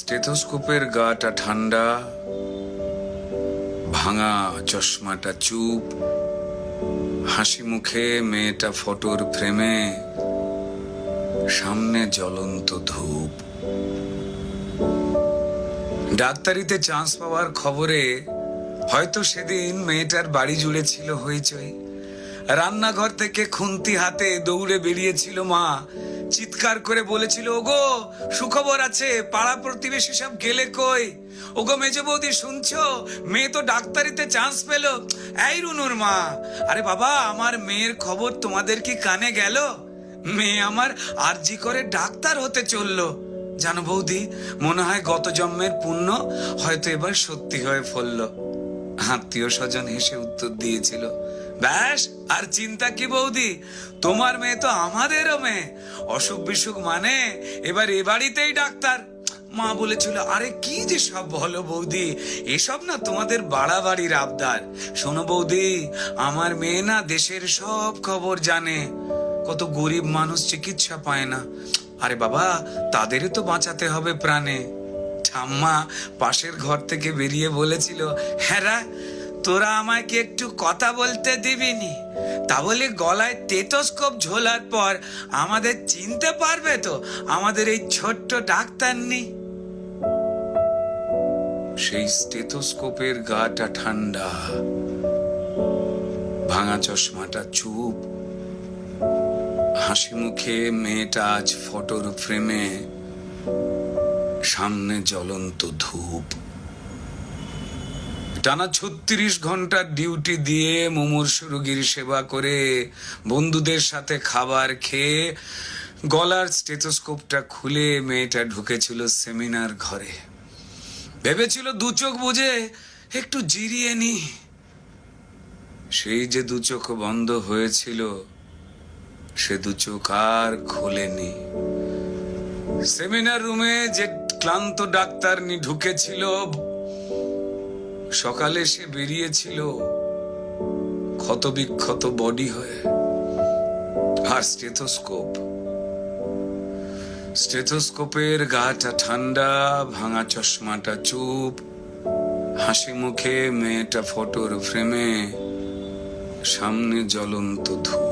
স্টেথোস্কোপের গাটা ঠান্ডা, ভাঙা চশমাটা চুপ, হাসি মুখে মেয়েটা ফটোর ফ্রেমে, সামনে জ্বলন্ত ধূপ। ডাক্তারিতে চান্স পাওয়ার খবরে হয়তো সেদিন মেয়েটার বাড়ি জুড়ে ছিল হইচই। রান্নাঘর থেকে খুন্তি হাতে দৌড়ে বেরিয়েছিল মা, চিৎকার করে বলেছিল, ওগো সুখবর আছে, পাড়া প্রতিবেশী সব গেলে কই? ওগো মেজ বৌদি শুনছো, মেয়ে তো ডাক্তারিতে চান্স পেল। এই রুনুর মা, আরে বাবা আমার মেয়ের খবর তোমাদের কি কানে গেল? মেয়ে আমার আরজি করে ডাক্তার হতে চললো। জানো বৌদি, মনে হয় গত জন্মের পুণ্য হয়তো এবার সত্যি হয়ে ফললো। আত্মীয় স্বজন হেসে উত্তর দিয়েছিল, ব্যাস আর চিন্তা কি বৌদি, তোমার মেয়ে তো আমাদেরও মেয়ে, অসুখ বিসুখ মানে এবার এ বাড়িতেই ডাক্তার। মা বলেছিল, আরে কি যে সব বলো বৌদি, এসব না তোমাদের বাড়াবাড়ির আবদার। শোনো বৌদি, আমার মেয়ে না দেশের সব খবর জানে, কত গরিব মানুষ চিকিৎসা পায় না। আরে বাবা, তাদেরও তো বাঁচাতে হবে প্রাণে। ঠাম্মা পাশের ঘর থেকে বেরিয়ে বলেছিল, হ্যাঁ তোরা আমায় কি একটু কথা বলতে দিবিনি? তা বলি গলায় স্টেথোস্কোপ ঝোলার পর আমাদের চিনতে পারবে তো আমাদের এই ছোট্ট ডাক্তার নেই? সেই স্টেথোস্কোপের গাটা ঠান্ডা, ভাঙা চশমাটা চুপ, হাসি মুখে মেয়েটা আজ ফটোর ফ্রেমে, সামনে জ্বলন্ত ধূপ। টানা 36 ঘন্টার ডিউটি দিয়ে মুমূর্ষু রোগীর সেবা করে, বন্ধুদের সাথে খাবার খেয়ে গলার স্টেথোস্কোপটা খুলে মেয়েটা ঢুকেছিল সেমিনার ঘরে। ভেবেছিল দু চোখ বুঝে একটু জিরিয়ে নি। সেই যে দু চোখ বন্ধ হয়েছিল, সে দু চোখ আর খোলেনি। সেমিনার রুমে যে ক্লান্ত ডাক্তারনি ঢুকেছিল, সকালে সে বেরিয়েছিল ক্ষত বিক্ষত বডি হয়ে। আর স্টেথোস্কোপের গাটা ঠান্ডা, ভাঙা চশমাটা চুপ, হাসি মুখে মেয়েটা ফটোর ফ্রেমে, সামনে জ্বলন্ত ধূপ।